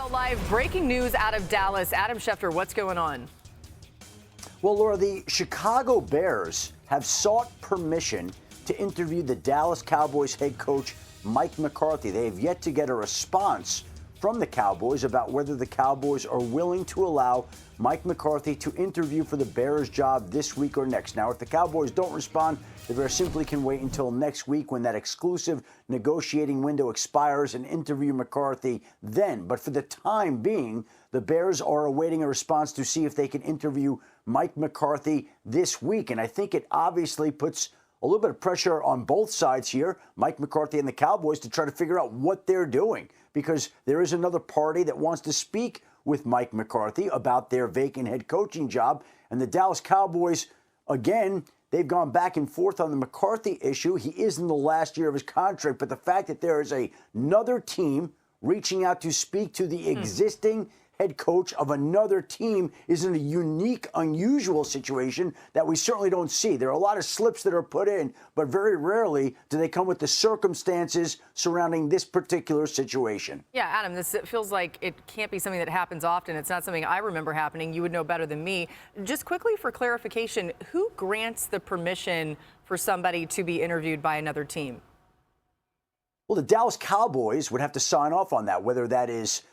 Now live breaking news out of Dallas. Adam Schefter, what's going on? Well, Laura, the Chicago Bears have sought permission to interview the Dallas Cowboys head coach Mike McCarthy. They have yet to get a response from the Cowboys about whether the Cowboys are willing to allow Mike McCarthy to interview for the Bears job this week or next. Now, if the Cowboys don't respond, the Bears simply can wait until next week when that exclusive negotiating window expires and interview McCarthy then. But for the time being, the Bears are awaiting a response to see if they can interview Mike McCarthy this week. And I think it obviously puts a little bit of pressure on both sides here, Mike McCarthy and the Cowboys, to try to figure out what they're doing, because there is another party that wants to speak with Mike McCarthy about their vacant head coaching job. And the Dallas Cowboys, again, they've gone back and forth on the McCarthy issue. He is in the last year of his contract, but the fact that there is another team reaching out to speak to the existing head coach of another team is in a unique, unusual situation that we certainly don't see. There are a lot of slips that are put in, but very rarely do they come with the circumstances surrounding this particular situation. Yeah, Adam, this feels like it can't be something that happens often. It's not something I remember happening. You would know better than me. Just quickly for clarification, who grants the permission for somebody to be interviewed by another team? Well, the Dallas Cowboys would have to sign off on that, whether that is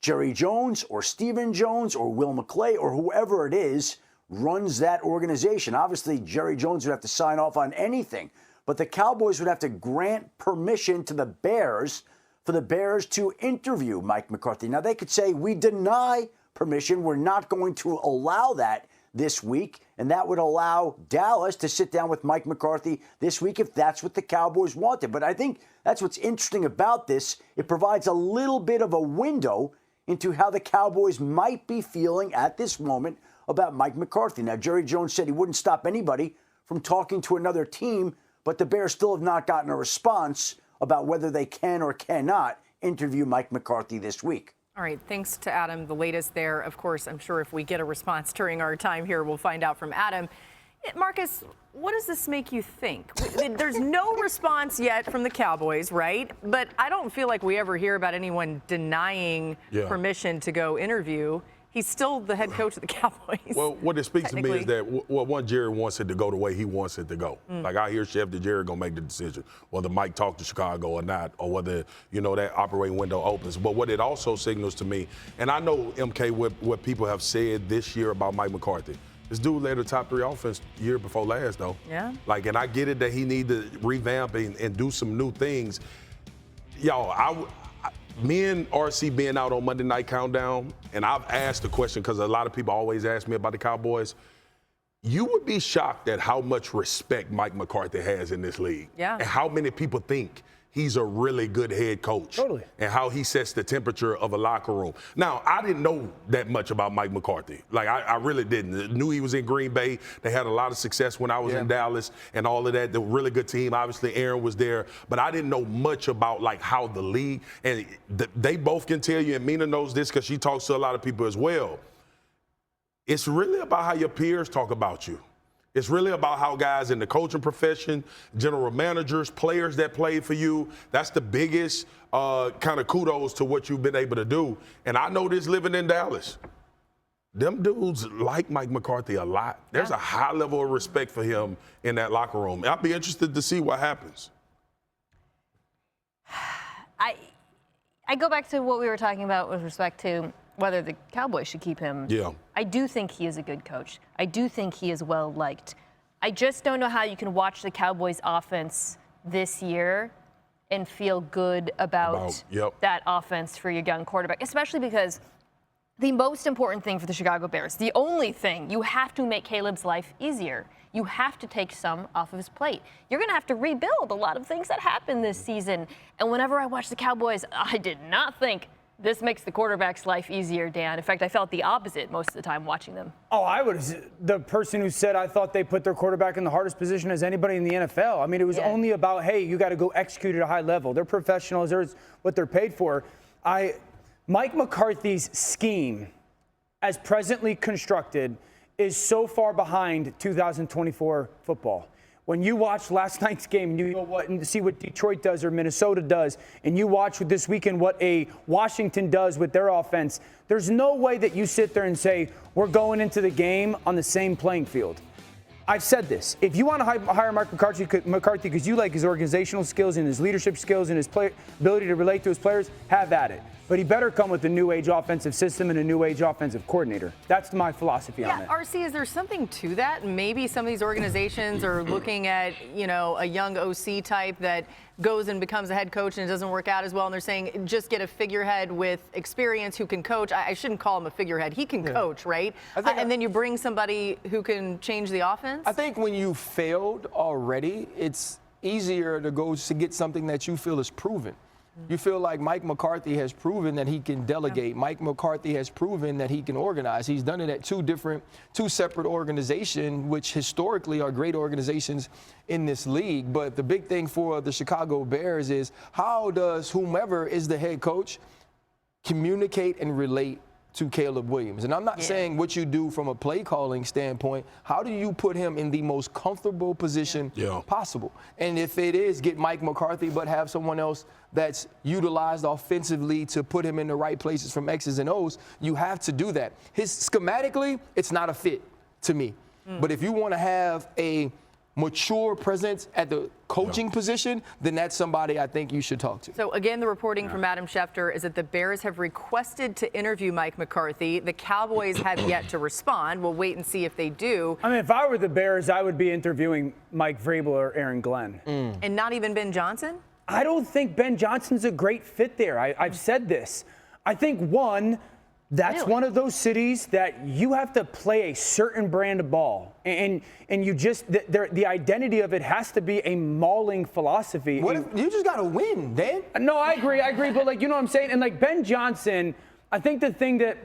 Jerry Jones or Stephen Jones or Will McClay or whoever it is runs that organization. Obviously, Jerry Jones would have to sign off on anything, but the Cowboys would have to grant permission to the Bears for the Bears to interview Mike McCarthy. Now, they could say, we deny permission. We're not going to allow that this week, and that would allow Dallas to sit down with Mike McCarthy this week if that's what the Cowboys wanted. But I think that's what's interesting about this. It provides a little bit of a window into how the Cowboys might be feeling at this moment about Mike McCarthy. Now, Jerry Jones said he wouldn't stop anybody from talking to another team, but the Bears still have not gotten a response about whether they can or cannot interview Mike McCarthy this week. All right, thanks to Adam. The latest there, of course, I'm sure if we get a response during our time here, we'll find out from Adam. Marcus, what does this make you think? There's no response yet from the Cowboys, right? But I don't feel like we ever hear about anyone denying permission to go interview. He's still the head coach of the Cowboys. Well, what it speaks to me is that one, Jerry wants it to go the way he wants it to go. Like, I hear Chef that Jerry going to make the decision, whether Mike talked to Chicago or not, or whether, that operating window opens. But what it also signals to me, and I know, MK, what people have said this year about Mike McCarthy. This dude led the top 3 offense year before last, though. Yeah. Like, and I get it that he need to revamp and do some new things. Y'all, me and RC being out on Monday Night Countdown, and I've asked the question because a lot of people always ask me about the Cowboys. You would be shocked at how much respect Mike McCarthy has in this league. Yeah. And how many people think he's a really good head coach. Totally. And how he sets the temperature of a locker room. Now, I didn't know that much about Mike McCarthy. Like, I really didn't. I knew he was in Green Bay. They had a lot of success when I was in Dallas and all of that. The really good team. Obviously, Aaron was there. But I didn't know much about, like, how the league. And they both can tell you, and Mina knows this because she talks to a lot of people as well. It's really about how your peers talk about you. It's really about how guys in the coaching profession, general managers, players that play for you, that's the biggest kind of kudos to what you've been able to do. And I know this living in Dallas. Them dudes like Mike McCarthy a lot. There's a high level of respect for him in that locker room. I'll be interested to see what happens. I go back to what we were talking about with respect to whether the Cowboys should keep him. Yeah. I do think he is a good coach. I do think he is well liked. I just don't know how you can watch the Cowboys offense this year and feel good about that offense for your young quarterback, especially because the most important thing for the Chicago Bears, the only thing, you have to make Caleb's life easier. You have to take some off of his plate. You're going to have to rebuild a lot of things that happened this season. And whenever I watch the Cowboys, I did not think this makes the quarterback's life easier, Dan. In fact, I felt the opposite most of the time watching them. Oh, I was the person who said I thought they put their quarterback in the hardest position as anybody in the NFL. I mean, it was only about, hey, you got to go execute at a high level. They're professionals. There's what they're paid for. Mike McCarthy's scheme, as presently constructed, is so far behind 2024 football. When you watch last night's game, you know what, and see what Detroit does or Minnesota does, and you watch this weekend what a Washington does with their offense, there's no way that you sit there and say, we're going into the game on the same playing field. I've said this. If you want to hire Mike McCarthy because you like his organizational skills and his leadership skills and his ability to relate to his players, have at it. But he better come with a new age offensive system and a new age offensive coordinator. That's my philosophy on it. RC, is there something to that? Maybe some of these organizations are looking at, a young OC type that goes and becomes a head coach and it doesn't work out as well, and they're saying just get a figurehead with experience who can coach. I shouldn't call him a figurehead. He can coach, right? And then you bring somebody who can change the offense? I think when you failed already, it's easier to go to get something that you feel is proven. You feel like Mike McCarthy has proven that he can delegate. Mike McCarthy has proven that he can organize. He's done it at two separate organizations, which historically are great organizations in this league. But the big thing for the Chicago Bears is how does whomever is the head coach communicate and relate to Caleb Williams? And I'm not saying what you do from a play calling standpoint. How do you put him in the most comfortable position possible? And if it is get Mike McCarthy but have someone else that's utilized offensively to put him in the right places from X's and O's, you have to do that. Schematically, it's not a fit to me. But if you want to have a mature presence at the coaching position, then that's somebody I think you should talk to. So again, the reporting from Adam Schefter is that the Bears have requested to interview Mike McCarthy. The Cowboys have yet to respond. We'll wait and see if they do. I mean, if I were the Bears, I would be interviewing Mike Vrabel or Aaron Glenn. And not even Ben Johnson? I don't think Ben Johnson's a great fit there. I've said this. I think, one, that's one of those cities that you have to play a certain brand of ball. And you just, the identity of it has to be a mauling philosophy. What if you just got to win, Dan? No, I agree. But, you know what I'm saying? And, Ben Johnson, I think the thing that,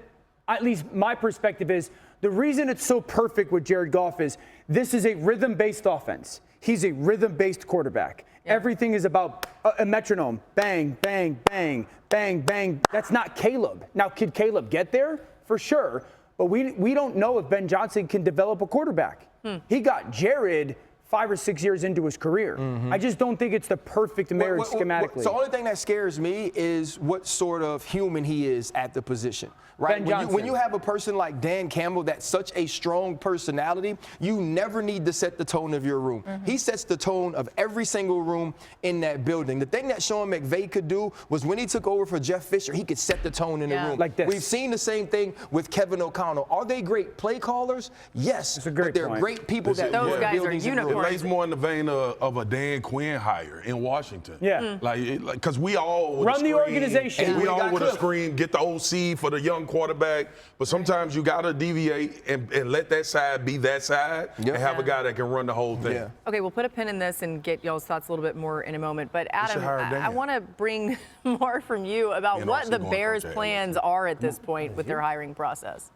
at least my perspective is, the reason it's so perfect with Jared Goff is this is a rhythm-based offense. He's a rhythm-based quarterback. Everything is about a metronome. Bang, bang, bang, bang, bang. That's not Caleb. Now, could Caleb get there? For sure. But we don't know if Ben Johnson can develop a quarterback. He got Jared 5 or 6 years into his career. I just don't think it's the perfect marriage schematically. So the only thing that scares me is what sort of human he is at the position, right? When you have a person like Dan Campbell that's such a strong personality, you never need to set the tone of your room. He sets the tone of every single room in that building. The thing that Sean McVay could do was when he took over for Jeff Fisher, he could set the tone in the room. Like this. We've seen the same thing with Kevin O'Connell. Are they great play callers? Yes. That's a great but they're point. great people that those guys are buildings and unicorns. It lays more in the vein of a Dan Quinn hire in Washington. Because we all would run the organization. And we all would have screamed, get the OC for the young quarterback. But sometimes you got to deviate and let that side be that side and have a guy that can run the whole thing. Okay, we'll put a pin in this and get y'all's thoughts a little bit more in a moment. But Adam, I want to bring more from you about what the Bears' plans are at this point with their hiring process.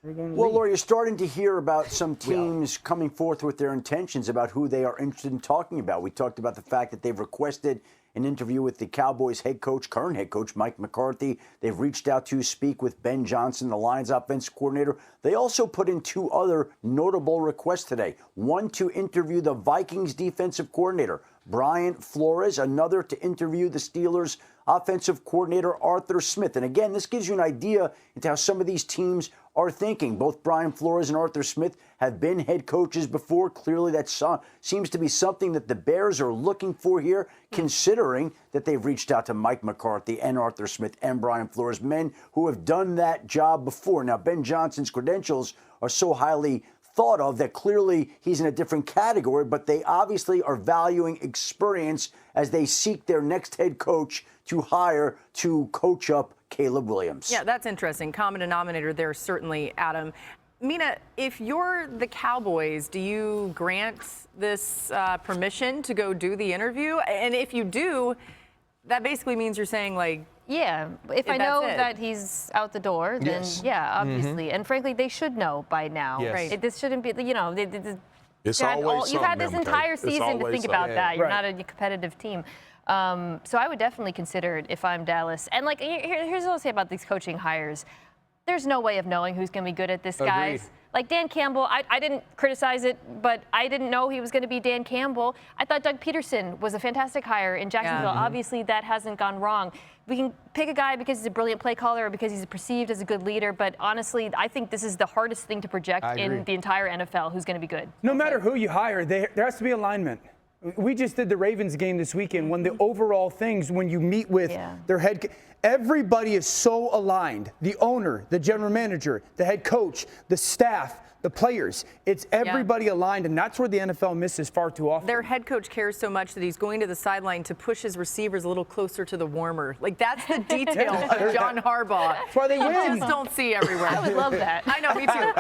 Well, Laura, you're starting to hear about some teams coming forth with their intentions about who they are interested in talking about. We talked about the fact that they've requested an interview with the Cowboys head coach, current head coach, Mike McCarthy. They've reached out to speak with Ben Johnson, the Lions offensive coordinator. They also put in 2 other notable requests today. One to interview the Vikings defensive coordinator, Brian Flores. Another to interview the Steelers offensive coordinator, Arthur Smith. And again, this gives you an idea into how some of these teams are thinking. Both Brian Flores and Arthur Smith have been head coaches before. Clearly, that seems to be something that the Bears are looking for here, considering that they've reached out to Mike McCarthy and Arthur Smith and Brian Flores, men who have done that job before. Now, Ben Johnson's credentials are so highly thought of that clearly he's in a different category, but they obviously are valuing experience as they seek their next head coach to hire to coach up Caleb Williams. Yeah, that's interesting. Common denominator there, certainly, Adam. Mina, if you're the Cowboys, do you grant this permission to go do the interview? And if you do, that basically means you're saying, like, yeah, if I know that he's out the door, then yeah, obviously. And frankly, they should know by now. Right. This shouldn't be, It's always you've had this entire season to think about that. You're not a competitive team. So I would definitely consider it if I'm Dallas. And here's what I'll say about these coaching hires. There's no way of knowing who's going to be good at this, guys. Like Dan Campbell, I didn't criticize it, but I didn't know he was going to be Dan Campbell. I thought Doug Peterson was a fantastic hire in Jacksonville. Obviously, that hasn't gone wrong. We can pick a guy because he's a brilliant play caller or because he's perceived as a good leader, but honestly, I think this is the hardest thing to project in the entire NFL who's going to be good. No matter who you hire, there has to be alignment. We just did the Ravens game this weekend. When the overall things, when you meet with their head, everybody is so aligned. The owner, the general manager, the head coach, the staff, the players. It's everybody aligned, and that's where the NFL misses far too often. Their head coach cares so much that he's going to the sideline to push his receivers a little closer to the warmer. Like, that's the detail of John Harbaugh. That's why they win. You just don't see everywhere. I would love that. I know, me too.